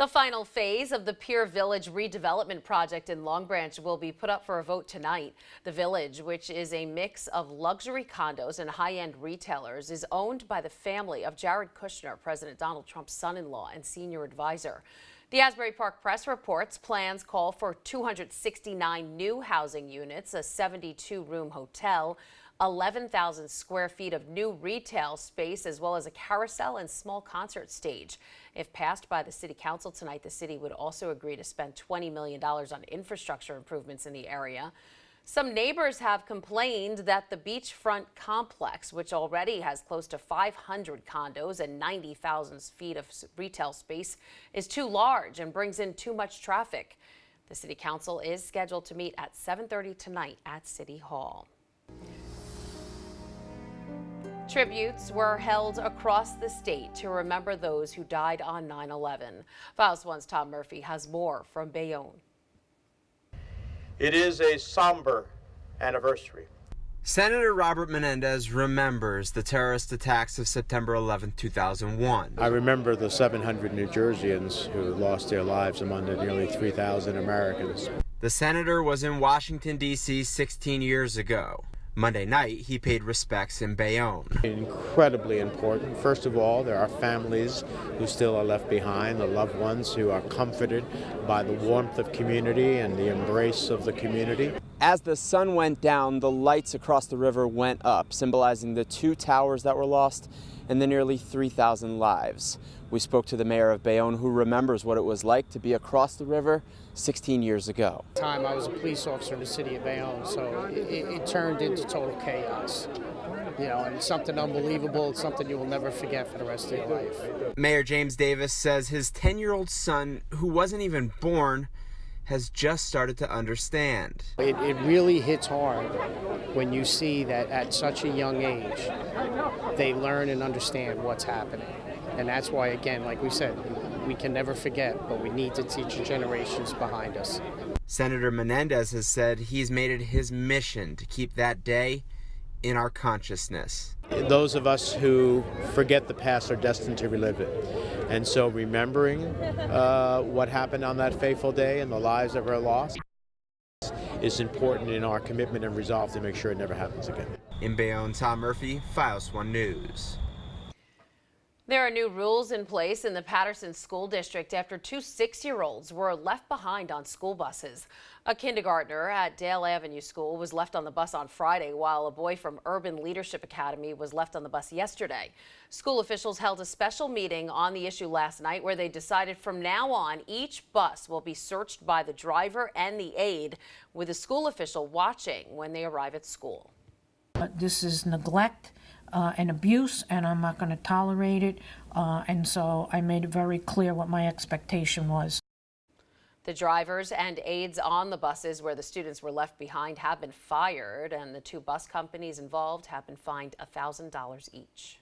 The final phase of the Pier Village redevelopment project in Long Branch will be put up for a vote tonight. The village, which is a mix of luxury condos and high-end retailers, is owned by the family of Jared Kushner, President Donald Trump's son-in-law and senior advisor. The Asbury Park Press reports plans call for 269 new housing units, a 72-room hotel, 11,000 square feet of new retail space, as well as a carousel and small concert stage. If passed by the City Council tonight, the city would also agree to spend $20 million on infrastructure improvements in the area. Some neighbors have complained that the beachfront complex, which already has close to 500 condos and 90,000 feet of retail space, is too large and brings in too much traffic. The City Council is scheduled to meet at 7:30 tonight at City Hall. Tributes were held across the state to remember those who died on 9/11. Files One's Tom Murphy has more from Bayonne. It is a somber anniversary. Senator Robert Menendez remembers the terrorist attacks of September 11, 2001. I remember the 700 New Jerseyans who lost their lives among the nearly 3,000 Americans. The senator was in Washington, D.C. 16 years ago. Monday night, he paid respects in Bayonne. Incredibly important. First of all, there are families who still are left behind, the loved ones who are comforted by the warmth of community and the embrace of the community. As the sun went down, the lights across the river went up, symbolizing the 2 towers that were lost and the nearly 3,000 lives. We spoke to the mayor of Bayonne, who remembers what it was like to be across the river 16 years ago. Time I was a police officer in the city of Bayonne, so it turned into total chaos. You know, and it's something unbelievable. It's something you will never forget for the rest of your life. Mayor James Davis says his 10-year-old son, who wasn't even born, has just started to understand. It really hits hard when you see that at such a young age, they learn and understand what's happening. And that's why, again, like we said, we can never forget, but we need to teach the generations behind us. Senator Menendez has said he's made it his mission to keep that day in our consciousness. Those of us who forget the past are destined to relive it. And so remembering what happened on that fateful day and the lives that were lost is important in our commitment and resolve to make sure it never happens again. In Bayonne, Tom Murphy, Files One News. There are new rules in place in the Patterson School District after 2 6-year-olds were left behind on school buses. A kindergartner at Dale Avenue School was left on the bus on Friday, while a boy from Urban Leadership Academy was left on the bus yesterday. School officials held a special meeting on the issue last night where they decided from now on each bus will be searched by the driver and the aide, with a school official watching when they arrive at school. This is neglect and abuse, and I'm not going to tolerate it. And so I made it very clear what my expectation was. The drivers and aides on the buses where the students were left behind have been fired, and the 2 bus companies involved have been fined $1,000 each.